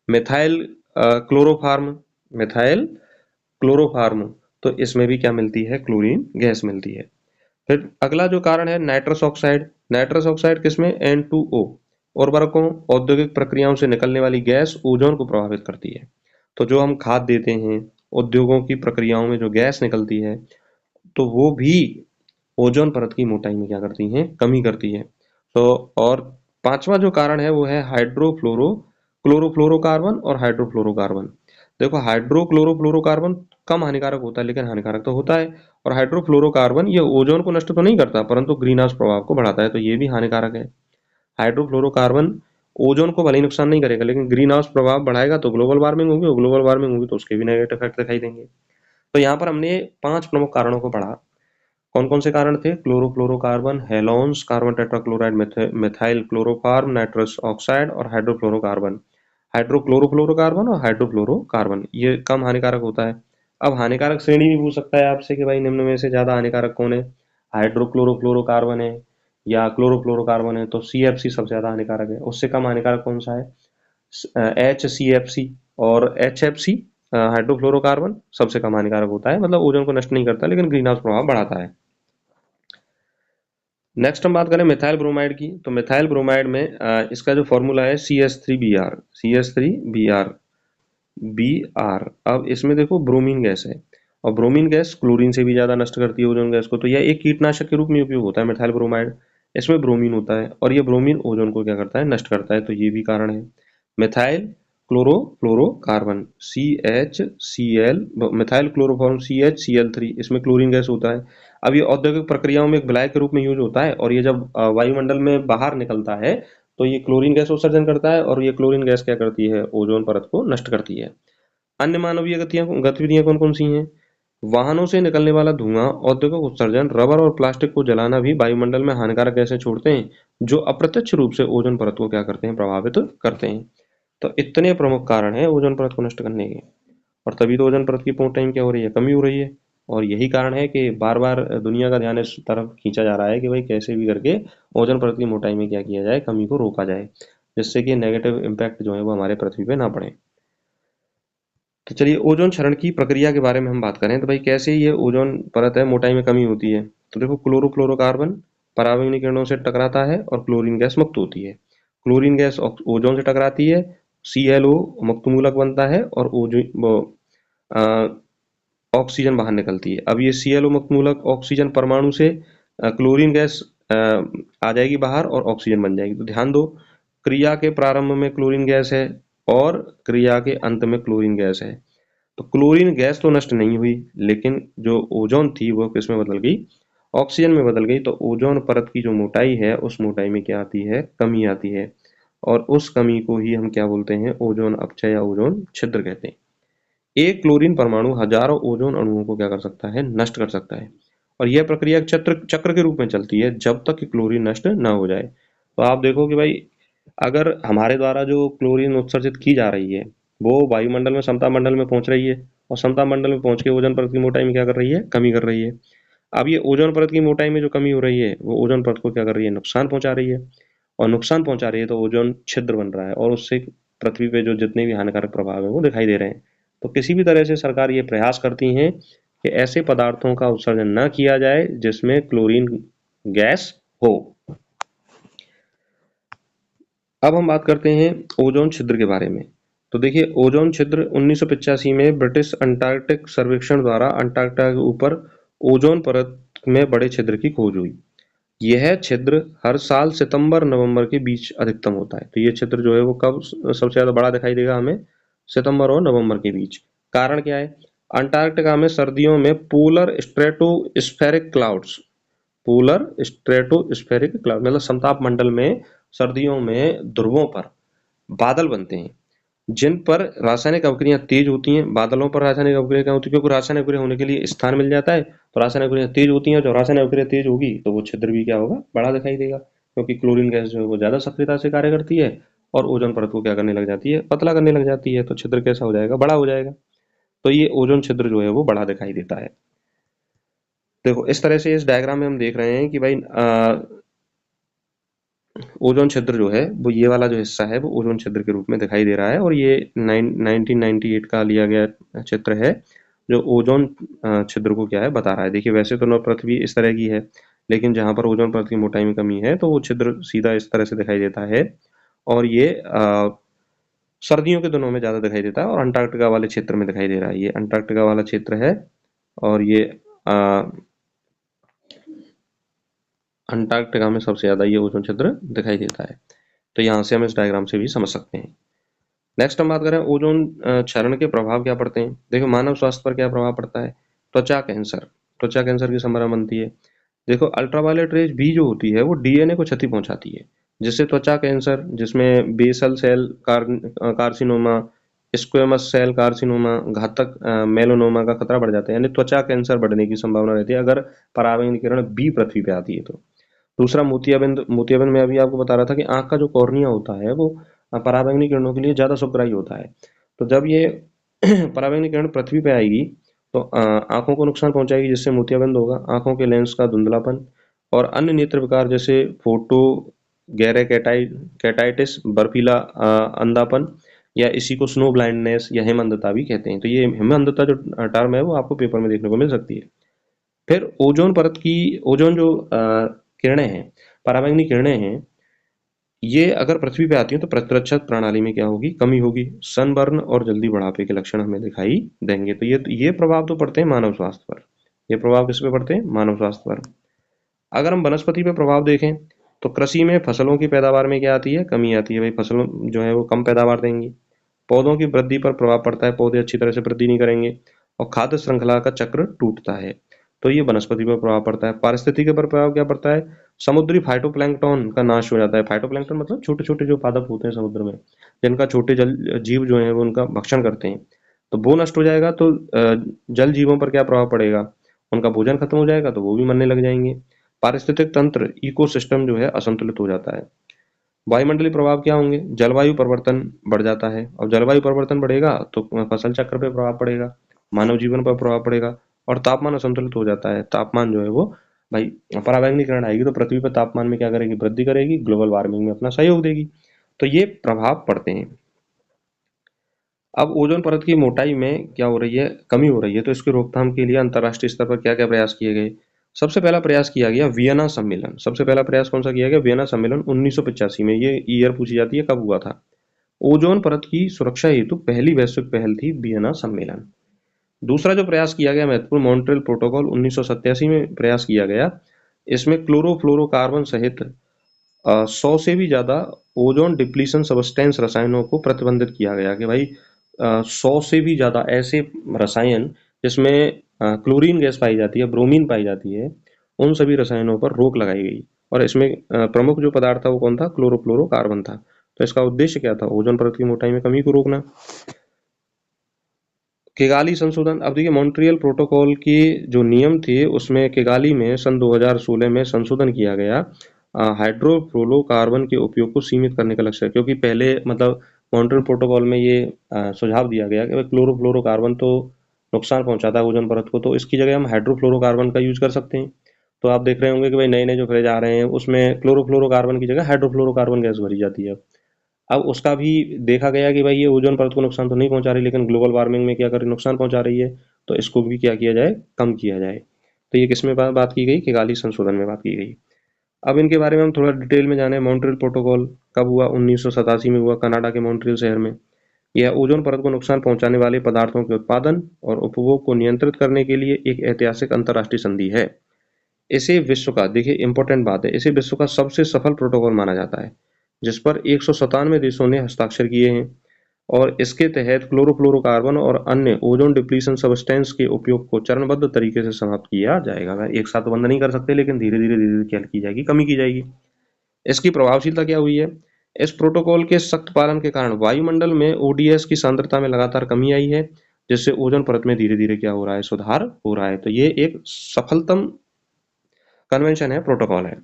मिथाइल क्लोरोफार्म, मिथाइल क्लोरोफार्म, तो इसमें भी क्या मिलती है, क्लोरीन गैस मिलती है। फिर अगला जो कारण है नाइट्रस ऑक्साइड। नाइट्रस ऑक्साइड किसमें, N2O। उर्वरकों, औद्योगिक प्रक्रियाओं से निकलने वाली गैस ओजोन को प्रभावित करती है। तो जो हम खाद देते हैं, उद्योगों की प्रक्रियाओं में जो गैस निकलती है, तो वो भी ओजोन परत की मोटाई में क्या करती हैं, कमी करती है। तो और पांचवा जो कारण है वो है क्लोरोफ्लोरोकार्बन और हाइड्रोफ्लोरोकार्बन। देखो, हाइड्रोक्लोरोफ्लोरोकार्बन कम हानिकारक होता है, लेकिन हानिकारक तो होता है। और हाइड्रोफ्लोरोकार्बन ये ओजोन को नष्ट तो नहीं करता, परंतु ग्रीन हाउस प्रभाव को बढ़ाता है, तो ये भी हानिकारक है। हाइड्रोफ्लोरोकार्बन ओजोन को भले ही नुकसान नहीं करेगा, लेकिन ग्रीन हाउस प्रभाव बढ़ाएगा तो ग्लोबल वार्मिंग होगी, और ग्लोबल वार्मिंग होगी तो उसके भी नेगेटिव इफेक्ट दिखाई देंगे। तो यहाँ पर हमने 5 प्रमुख कारणों को पढ़ा। कौन-कौन से कारण थे, chlorofluorocarbon, halons, carbon tetrachloride, methyl chloroform, nitrous oxide और हाइड्रोफ्लोरोकार्बन। हाइड्रोक्लोरोफ्लोरोकार्बन और हाइड्रोफ्लोरोकार्बन ये कम हानिकारक होता है। अब हानिकारक श्रेणी भी पूछ सकता है आपसे कि भाई निम्न में से ज्यादा हानिकारक कौन है, हाइड्रोक्लोरोफ्लोरोकार्बन है या क्लोरोफ्लोरोकार्बन है, तो CFC सबसे ज्यादा हानिकारक है। उससे कम हानिकारक कौन सा है, HCFC और HFC। हाइड्रोफ्लोरोकार्बन सबसे कम हानिकारक होता है, मतलब ओजोन को नष्ट नहीं करता, लेकिन ग्रीन हाउस प्रभाव बढ़ाता है। नेक्स्ट हम बात करें मिथाइल ब्रोमाइड की। तो मिथाइल ब्रोमाइड में इसका जो फॉर्मूला है CS3Br, CS3Br, Br। अब इसमें देखो ब्रोमीन गैस है, और ब्रोमीन गैस क्लोरीन से भी ज्यादा नष्ट करती है ओजोन गैस को। तो यह एक कीटनाशक के रूप में उपयोग होता है मिथाइल ब्रोमाइड। इसमें ब्रोमीन होता है और ये ब्रोमीन ओजोन को क्या करता है, नष्ट करता है, तो ये भी कारण है। Methyl chlorofluorocarbon, CHCl, methyl chloroform CHCl3, इसमें क्लोरीन गैस होता है। अब ये औद्योगिक प्रक्रियाओं में एक विलायक के रूप में यूज होता है, और ये जब वायुमंडल में बाहर निकलता है तो ये क्लोरीन गैस उत्सर्जन करता है, और ये क्लोरीन गैस क्या करती है, ओजोन परत को नष्ट करती है। अन्य मानवीय गतिविधियां कौन कौन सी हैं, वाहनों से निकलने वाला धुआं, औद्योगिक उत्सर्जन, रबर और प्लास्टिक को जलाना भी वायुमंडल में हानिकारक गैसें छोड़ते हैं, जो अप्रत्यक्ष रूप से ओजोन परत को क्या करते हैं, प्रभावित करते हैं। तो इतने प्रमुख कारण हैं ओजोन परत को नष्ट करने के, और तभी तो ओजोन परत की टाइम क्या हो रही है, कमी हो रही है। और यही कारण है कि बार बार दुनिया का ध्यान इस तरफ खींचा जा रहा है कि भाई कैसे भी करके ओजोन परत की मोटाई में क्या किया जाए, कमी को रोका जाए, जिससे कि नेगेटिव इम्पैक्ट जो है वो हमारे पृथ्वी पे ना पड़े। तो चलिए, ओजोन क्षरण की प्रक्रिया के बारे में हम बात करें, तो भाई कैसे ये ओजोन परत है मोटाई में कमी होती है। तो देखो, क्लोरोफ्लोरोकार्बन पराबैंगनी किरणों से टकराता है और क्लोरीन गैस मुक्त होती है। क्लोरीन गैस ओजोन से टकराती है, ClO मुक्त मूलक बनता है, और ऑक्सीजन बाहर निकलती है। अब ये ClO मुक्त मूलक ऑक्सीजन परमाणु से क्लोरीन गैस आ जाएगी बाहर और ऑक्सीजन बन जाएगी। तो ध्यान दो, क्रिया के प्रारंभ में क्लोरीन गैस है और क्रिया के अंत में क्लोरीन गैस है। तो क्लोरीन गैस तो नष्ट नहीं हुई, लेकिन जो ओजोन थी वो किसमें बदल गई, ऑक्सीजन में बदल गई। तो ओजोन परत की जो मोटाई है, उस मोटाई में क्या आती है, कमी आती है। और उस कमी को ही हम क्या बोलते हैं, ओजोन अपक्षय या ओजोन छिद्र कहते हैं। एक क्लोरीन परमाणु हजारों ओजोन अणुओं को क्या कर सकता है, नष्ट कर सकता है। और यह प्रक्रिया चक्र चक्र के रूप में चलती है जब तक कि क्लोरीन नष्ट ना हो जाए। तो आप देखो कि भाई, अगर हमारे द्वारा जो क्लोरीन उत्सर्जित की जा रही है, वो वायुमंडल में समता मंडल में पहुंच रही है, और समता मंडल में पहुंच के ओजोन परत की मोटाई में क्या कर रही है, कमी कर रही है। अब ये ओजोन परत की मोटाई में जो कमी हो रही है, वो ओजोन परत को क्या कर रही है, नुकसान पहुंचा रही है। और नुकसान पहुंचा रही है तो ओजोन छिद्र बन रहा है, और उससे पृथ्वी पे जो जितने भी हानिकारक प्रभाव है वो दिखाई दे रहे हैं। तो किसी भी तरह से सरकार ये प्रयास करती है कि ऐसे पदार्थों का उत्सर्जन न किया जाए जिसमें क्लोरीन गैस हो। अब हम बात करते हैं ओजोन छिद्र के बारे में। तो देखिए, ओजोन छिद्र 1985 में ब्रिटिश अंटार्कटिक सर्वेक्षण द्वारा अंटार्कटिका के ऊपर ओजोन परत में बड़े छिद्र की खोज हुई। यह छिद्र हर साल सितंबर नवंबर के बीच अधिकतम होता है। तो ये छिद्र जो है वो कब सबसे ज्यादा बड़ा दिखाई देगा हमें, सितंबर और नवंबर के बीच। कारण क्या है? अंटार्कटिका में सर्दियों में polar stratospheric clouds, polar stratospheric cloud मतलब समताप मंडल में सर्दियों में ध्रुवों पर बादल बनते हैं, जिन पर रासायनिक अभिक्रियाएं तेज होती हैं। बादलों पर रासायनिक अभिक्रिया क्या होती है? क्योंकि रासायनिक अभिक्रिया होने के लिए स्थान मिल जाता है, तो रासायनिक अभिक्रिया तेज होती हैं। जो रासायनिक अभिक्रिया तेज होगी तो वो छिद्र भी क्या होगा? बड़ा दिखाई देगा, क्योंकि क्लोरीन गैस जो है वो ज्यादा सक्रियता से कार्य करती है और ओजोन परत को क्या करने लग जाती है? पतला करने लग जाती है। तो छिद्र कैसा हो जाएगा? बड़ा हो जाएगा। तो ये ओजोन छिद्र जो है वो बड़ा दिखाई देता है। देखो इस तरह से इस डायग्राम में हम देख रहे हैं कि भाई ओजोन छिद्र जो है वो ये वाला जो हिस्सा है वो ओजोन छिद्र के रूप में दिखाई दे रहा है, और ये 1998 का लिया गया चित्र है जो ओजोन छिद्र को क्या है बता रहा है। देखिए वैसे तो नौ पृथ्वी इस तरह की है, लेकिन जहां पर ओजोन परत की मोटाई में कमी है तो वो छिद्र सीधा इस तरह से दिखाई देता है, और ये सर्दियों के दिनों में ज्यादा दिखाई देता है और अंटार्कटिका वाले क्षेत्र में दिखाई दे रहा है। ये अंटार्कटिका वाला क्षेत्र है और ये अंटार्कटिका में सबसे ज्यादा ये ओजोन छिद्र दिखाई देता है। तो यहाँ से हम इस डायग्राम से भी समझ सकते हैं। नेक्स्ट हम बात करें ओजोन क्षरण के प्रभाव क्या पड़ते हैं। देखो मानव स्वास्थ्य पर क्या प्रभाव पड़ता है। त्वचा कैंसर, त्वचा कैंसर की संभावना बनती है। देखो अल्ट्रावायलेट रेज भी जो होती है वो डीएनए को क्षति पहुंचाती है, जिससे त्वचा कैंसर, जिसमें basal cell carcinoma, squamous cell carcinoma, घातक मेलानोमा का खतरा बढ़ जाता है। यानी त्वचा कैंसर बढ़ने की संभावना रहती है अगर पराबैंगनी किरण बी पृथ्वी पे आती है तो। दूसरा मोतियाबिंद, मोतियाबिंद में अभी आपको बता रहा था कि आंख का जो कॉर्निया होता है वो पराबैंगनी किरणों के लिए ज्यादा शुभग्राही होता है। तो जब ये पराबैंगनी किरण पृथ्वी पे आएगी तो आंखों को नुकसान पहुंचाएगी, जिससे मोतियाबिंद होगा, आंखों के लेंस का धुंधलापन और अन्य नेत्र विकार जैसे फोटो कैटाइटिस, बर्फीला अंधापन, या इसी को स्नो ब्लाइंडनेस या हिम अंधता भी कहते हैं। तो ये हिम अंधता जो टर्म है वो आपको पेपर में देखने को मिल सकती है। फिर ओजोन परत की, ओजोन जो किरणें हैं, पराबैंगनी किरणें हैं, ये अगर पृथ्वी पे आती हैं तो प्रतिरक्षा प्रणाली में क्या होगी? कमी होगी। सनबर्न और जल्दी बुढ़ापे के लक्षण हमें दिखाई देंगे। तो ये प्रभाव तो पड़ते हैं मानव स्वास्थ्य पर। ये प्रभाव किस पे पड़ते हैं? मानव स्वास्थ्य पर। अगर हम वनस्पति पे प्रभाव देखें तो कृषि में फसलों की पैदावार में क्या आती है? कमी आती है। भाई फसलों जो है वो कम पैदावार देंगी। पौधों की वृद्धि पर प्रभाव पड़ता है, पौधे अच्छी तरह से वृद्धि नहीं करेंगे और खाद्य श्रृंखला का चक्र टूटता है। तो ये वनस्पति पर प्रभाव पड़ता है। पारिस्थितिकी पर प्रभाव क्या पड़ता है? समुद्री फाइटोप्लैंक्टन का नाश हो जाता है। फाइटोप्लैंक्टन मतलब छोटे छोटे जो पादप होते हैं समुद्र में, जिनका छोटे जल जीव जो है वो उनका भक्षण करते हैं, तो वो नष्ट हो जाएगा तो जल जीवों पर क्या प्रभाव पड़ेगा? उनका भोजन खत्म हो जाएगा तो वो भी मरने लग जाएंगे। पारिस्थितिक तंत्र, इकोसिस्टम जो है असंतुलित हो जाता है। वायुमंडलीय प्रभाव क्या होंगे? जलवायु परिवर्तन बढ़ जाता है। अब जलवायु परिवर्तन बढ़ेगा तो फसल चक्र पे प्रभाव पड़ेगा, मानव जीवन पर प्रभाव पड़ेगा, और तापमान असंतुलित हो जाता है। तापमान जो है वो, भाई पराबैंगनी किरण आएगी तो पृथ्वी पर तापमान में क्या करेगी? वृद्धि करेगी, ग्लोबल वार्मिंग में अपना सहयोग देगी। तो ये प्रभाव पड़ते हैं। अब ओजोन परत की मोटाई में क्या हो रही है? कमी हो रही है। तो इसकी रोकथाम के लिए अंतर्राष्ट्रीय स्तर पर क्या क्या प्रयास किए गए? सबसे पहला प्रयास किया गया वियना सम्मेलन। सबसे पहला प्रयास कौन सा किया गया? वियना सम्मेलन 1985 में। ये ईयर पूछी जाती है कब हुआ था। ओजोन परत की सुरक्षा हेतु पहली वैश्विक पहल थी वियना सम्मेलन। दूसरा जो प्रयास किया गया महत्वपूर्ण, मॉन्ट्रियल प्रोटोकॉल 1987 में प्रयास किया गया। इसमें क्लोरोफ्लोरोकार्बन सहित 100 से भी ज्यादा ओजोन डिप्लीशन सबस्टेंस रसायनों को प्रतिबंधित किया गया कि भाई 100 से भी ज्यादा ऐसे रसायन जिसमें क्लोरीन गैस पाई जाती है, ब्रोमीन पाई जाती है, उन सभी रसायनों पर रोक लगाई गई। और इसमें प्रमुख जो पदार्थ था वो कौन था? क्लोरोफ्लोरोकार्बन था। तो इसका उद्देश्य क्या था? ओजोन परत की मोटाई में कमी को रोकना। किगाली संशोधन, अब देखिए मॉन्ट्रियल प्रोटोकॉल के जो नियम थे उसमें किगाली में सन 2016 में संशोधन किया गया। हाइड्रोफ्लोरोकार्बन के उपयोग को सीमित करने का लक्ष्य है, क्योंकि पहले मतलब मॉन्ट्रियल प्रोटोकॉल में ये सुझाव दिया गया कि क्लोरोफ्लोरोकार्बन तो नुकसान पहुंचाता है ओजोन परत को, तो इसकी जगह हम हाइड्रोफ्लोरोकार्बन का यूज कर सकते हैं। तो आप देख रहे होंगे कि भाई नए नए जो फ्रिज आ रहे हैं उसमें क्लोरोफ्लोरोकार्बन की जगह हाइड्रोफ्लोरोकार्बन गैस भरी जाती है। अब उसका भी देखा गया कि भाई ये ओजोन परत को नुकसान तो नहीं पहुंचा रही, लेकिन ग्लोबल वार्मिंग में क्या कर रही? नुकसान पहुंचा रही है। तो इसको भी क्या किया जाए? कम किया जाए। तो ये किस में बात की गई? किगाली संशोधन में बात की गई। अब इनके बारे में हम थोड़ा डिटेल में जाने। मॉन्ट्रियल प्रोटोकॉल कब हुआ? 1987 में हुआ, कनाडा के मॉन्ट्रियल शहर में। यह ओजोन परत को नुकसान पहुंचाने वाले पदार्थों के उत्पादन और उपभोग को नियंत्रित करने के लिए एक ऐतिहासिक अंतर्राष्ट्रीय संधि है। इसे विश्व का, देखिए इंपॉर्टेंट बात है, इसे विश्व का सबसे सफल प्रोटोकॉल माना जाता है, जिस पर 197 देशों ने हस्ताक्षर किए हैं। और इसके तहत क्लोरोफ्लोरोकार्बन और अन्य ओजोन डिप्लीशन सब्सटेंस के उपयोग को चरणबद्ध तरीके से समाप्त किया जाएगा। एक साथ बंद नहीं कर सकते, लेकिन धीरे धीरे धीरे धीरे क्या की जाएगी, कमी की जाएगी। इसकी प्रभावशीलता क्या हुई है? इस प्रोटोकॉल के सख्त पालन के कारण वायुमंडल में ओडीएस की सांद्रता में लगातार कमी आई है, जिससे ओजोन परत में धीरे धीरे क्या हो रहा है, सुधार हो रहा है। तो ये एक सफलतम कन्वेंशन है, प्रोटोकॉल है।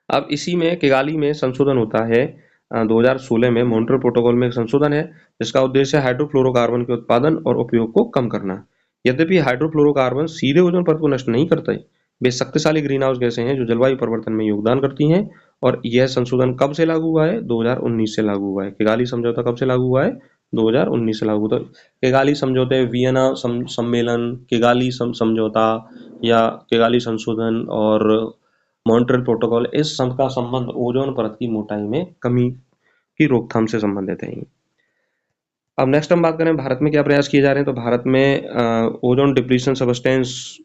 अब इसी में किगाली में संशोधन होता है। 2016 में मॉन्ट्रियल प्रोटोकॉल में एक संशोधन है, जिसका उद्देश्य हाइड्रोफ्लोरोकार्बन के उत्पादन और उपयोग को कम करना। यद्यपि हाइड्रोफ्लोरोकार्बन सीधे ओजोन परत को नष्ट नहीं करते, वे शक्तिशाली ग्रीन हाउस गैसें हैं जो जलवायु परिवर्तन में योगदान करती हैं। और यह संशोधन कब से लागू हुआ है? 2019 से लागू हुआ है। किगाली समझौता कब से लागू हुआ है? 2019 से लागू। तो किगाली समझौते, वियना सम्मेलन, किगाली समझौता या किगाली संशोधन और मॉन्ट्रियल प्रोटोकॉल, इस सब का संबंध ओजोन परत की मोटाई में कमी की रोकथाम से संबंधित है। अब नेक्स्ट हम बात करें भारत में क्या प्रयास किए जा रहे हैं। तो भारत में ओजोन डिप्लीशन सब्सटेंस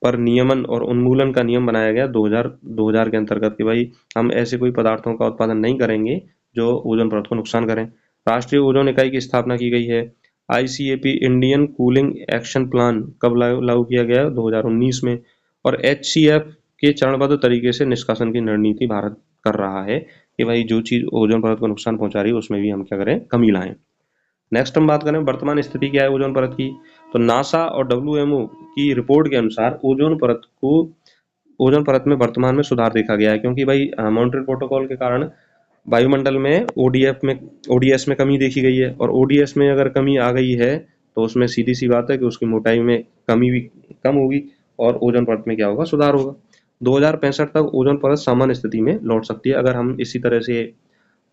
पर नियमन और उन्मूलन का नियम बनाया गया 2000 के अंतर्गत कि भाई हम ऐसे कोई पदार्थों का उत्पादन नहीं करेंगे जो ओजोन परत को नुकसान करें। राष्ट्रीय ओजोन इकाई की स्थापना की गई है। आईसीएपी इंडियन कूलिंग एक्शन प्लान कब लागू किया गया? 2019 में। और एचसीएफ के चरणबद्ध तरीके से निष्कासन की रणनीति भारत कर रहा है कि भाई जो चीज ओजोन परत को नुकसान पहुंचा रही है उसमें भी हम क्या करें, कमी लाएं। नेक्स्ट हम बात करें वर्तमान स्थिति क्या है ओजोन परत की। तो नासा और डब्ल्यूएमओ की रिपोर्ट के अनुसार ओजोन परत में वर्तमान में सुधार देखा गया है, क्योंकि भाई मॉन्ट्रियल प्रोटोकॉल के कारण वायुमंडल में ओडीएस में कमी देखी गई है। और ओडीएस में अगर कमी आ गई है तो उसमें सीधी सी बात है कि उसकी मोटाई में कमी भी कम होगी और ओजोन परत में क्या होगा, सुधार होगा। 2065 तक ओजोन परत सामान्य स्थिति में लौट सकती है अगर हम इसी तरह से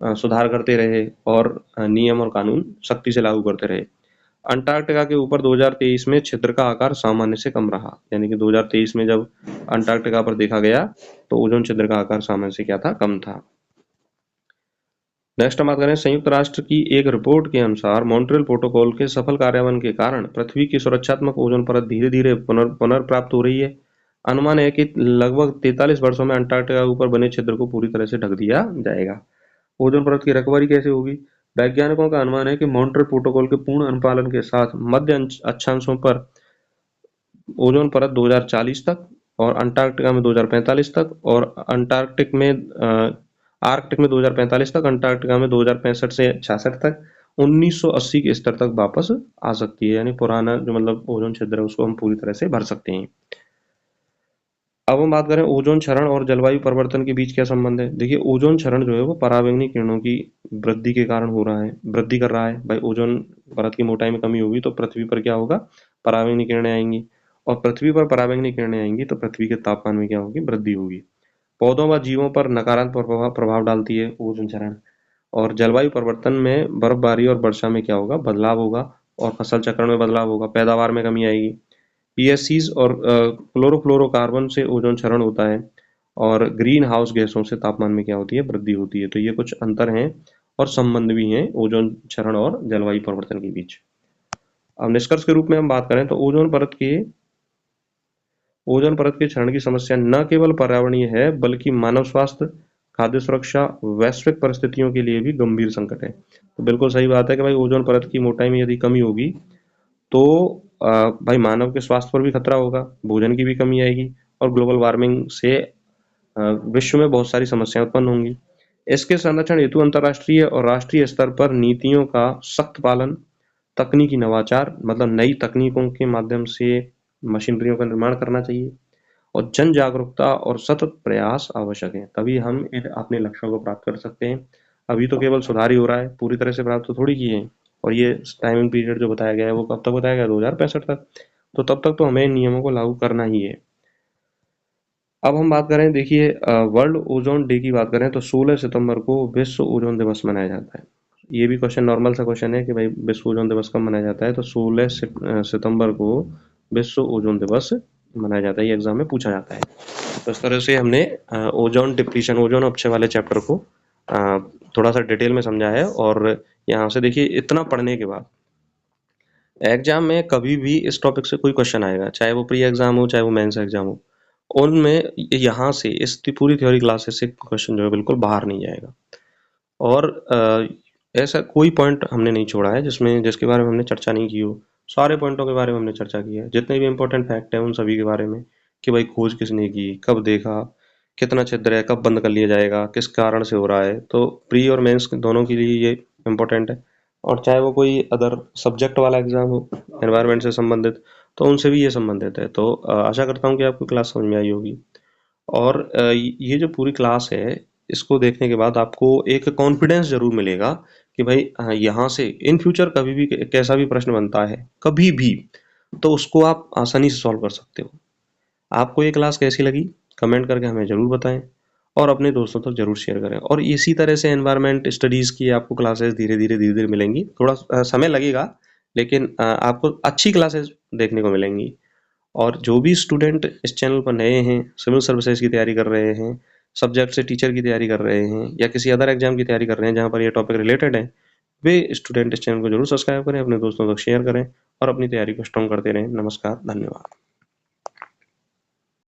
सुधार करते रहे और नियम और कानून सख्ती से लागू करते रहे। अंटार्कटिका के ऊपर 2023 में छिद्र का आकार सामान्य से कम रहा, यानी कि 2023 में जब अंटार्कटिका पर देखा गया तो ओजोन छिद्र का आकार सामान्य से क्या था, कम था। नेक्स्ट हम बात करें संयुक्त राष्ट्र की एक रिपोर्ट के अनुसार मॉन्ट्रियल प्रोटोकॉल के सफल कार्यान्वयन के कारण पृथ्वी की सुरक्षात्मक ओजोन परत धीरे धीरे पुनर्प्राप्त हो रही है। अनुमान है कि लगभग 43 वर्षों में अंटार्कटिका के ऊपर बने छिद्र को पूरी तरह से ढक दिया जाएगा। ओजोन परत की रिकवरी कैसे होगी? वैज्ञानिकों का अनुमान है कि मॉन्ट्रियल प्रोटोकॉल के पूर्ण अनुपालन के साथ मध्य अक्षांशों पर ओजोन परत 2040 तक और अंटार्कटिका में 2045 तक और आर्कटिक में 2045 तक, अंटार्कटिका में 2065 से 66 तक 1980 के स्तर तक वापस आ सकती है। यानी पुराना जो मतलब ओजोन छिद्र है उसको हम पूरी तरह से भर सकते हैं। अब हम बात करें ओजोन क्षरण और जलवायु परिवर्तन के बीच क्या संबंध है। देखिए ओजोन क्षरण जो है वो पराबैंगनी किरणों की वृद्धि के कारण हो रहा है, वृद्धि कर रहा है। भाई ओजोन परत की मोटाई में कमी होगी तो पृथ्वी पर क्या होगा, पराबैंगनी किरणें आएंगी और पृथ्वी पर पराबैंगनी किरणें आएंगी तो पृथ्वी के तापमान में क्या होगी, वृद्धि होगी। पौधों व जीवों पर नकारात्मक प्रभाव डालती है ओजोन क्षरण। और जलवायु परिवर्तन में बर्फबारी और वर्षा में क्या होगा, बदलाव होगा और फसल चक्रण में बदलाव होगा, पैदावार में कमी आएगी। पीएससीज और क्लोरोफ्लोरोकार्बन से ओजोन क्षरण होता है और ग्रीन हाउस गैसों से तापमान में क्या होती है, वृद्धि होती है। तो ये कुछ अंतर हैं और संबंध भी हैं ओजोन क्षरण और जलवायु परिवर्तन के बीच। अब निष्कर्ष के रूप में हम बात करें तो ओजोन परत के क्षरण की समस्या न केवल पर्यावरणीय है बल्कि मानव स्वास्थ्य, खाद्य सुरक्षा, वैश्विक परिस्थितियों के लिए भी गंभीर संकट है। तो बिल्कुल सही बात है कि भाई ओजोन परत की मोटाई में यदि कमी होगी तो भाई मानव के स्वास्थ्य पर भी खतरा होगा, भोजन की भी कमी आएगी और ग्लोबल वार्मिंग से विश्व में बहुत सारी समस्याएं उत्पन्न होंगी। इसके संरक्षण हेतु अंतर्राष्ट्रीय और राष्ट्रीय स्तर पर नीतियों का सख्त पालन, तकनीकी नवाचार मतलब नई तकनीकों के माध्यम से मशीनरियों का निर्माण करना चाहिए और जन जागरूकता और सतत प्रयास आवश्यक है, तभी हम अपने लक्ष्यों को प्राप्त कर सकते हैं। अभी तो केवल सुधार ही हो रहा है, पूरी तरह से प्राप्त तो थोड़ी किए हैं। और ये टाइमिंग पीरियड जो बताया गया है वो कब तक बताया गया, 2065 तक। तो तब तक तो हमें इन नियमों को लागू करना ही है। अब हम बात करें, देखिए वर्ल्ड ओजोन डे की बात करें तो 16 सितंबर को विश्व ओजोन दिवस मनाया जाता है। ये भी क्वेश्चन नॉर्मल सा क्वेश्चन है कि भाई विश्व ओजोन दिवस कब मनाया जाता है, तो 16 सितंबर को विश्व ओजोन दिवस मनाया जाता है। ये एग्जाम में पूछा जाता है। तो इस तरह से हमने ओजोन डिप्लीशन, ओजोन अपक्षय वाले चैप्टर को थोड़ा सा डिटेल में समझा है। और यहाँ से देखिए इतना पढ़ने के बाद एग्जाम में कभी भी इस टॉपिक से कोई क्वेश्चन आएगा, चाहे वो प्री एग्जाम हो चाहे वो मेंस एग्जाम हो, उनमें यहाँ से इस पूरी थ्योरी क्लासेस से क्वेश्चन जो है बिल्कुल बाहर नहीं जाएगा। और ऐसा कोई पॉइंट हमने नहीं छोड़ा है जिसके बारे में हमने चर्चा नहीं की हो। सारे पॉइंटों के बारे में हमने चर्चा की है, जितने भी इंपॉर्टेंट फैक्ट हैं उन सभी के बारे में, कि भाई खोज किसने की, कब देखा, कितना छिद्र है, कब बंद कर लिया जाएगा, किस कारण से हो रहा है। तो प्री और मेंस दोनों के लिए ये इम्पोर्टेंट है। और चाहे वो कोई अदर सब्जेक्ट वाला एग्जाम हो एनवायरनमेंट से संबंधित, तो उनसे भी ये संबंधित है। तो आशा करता हूँ कि आपको क्लास समझ में आई होगी। और ये जो पूरी क्लास है, इसको देखने के बाद आपको एक कॉन्फिडेंस ज़रूर मिलेगा कि भाई यहाँ से इन फ्यूचर कभी भी कैसा भी प्रश्न बनता है, कभी भी, तो उसको आप आसानी से सॉल्व कर सकते हो। आपको ये क्लास कैसी लगी? कमेंट करके हमें ज़रूर बताएं और अपने दोस्तों तक ज़रूर शेयर करें। और इसी तरह से एनवायरनमेंट स्टडीज़ की आपको क्लासेस धीरे-धीरे मिलेंगी। थोड़ा समय लगेगा, लेकिन आपको अच्छी क्लासेस देखने को मिलेंगी। और जो भी स्टूडेंट इस चैनल पर नए हैं, सिविल सर्विसेज की तैयारी कर रहे हैं, सब्जेक्ट से टीचर की तैयारी कर रहे हैं, या किसी अदर एग्जाम की तैयारी कर रहे हैं जहाँ पर ये टॉपिक रिलेटेड है, वे स्टूडेंट इस चैनल को जरूर सब्सक्राइब करें, अपने दोस्तों तक शेयर करें और अपनी तैयारी को स्ट्रॉन्ग करते रहें। नमस्कार, धन्यवाद।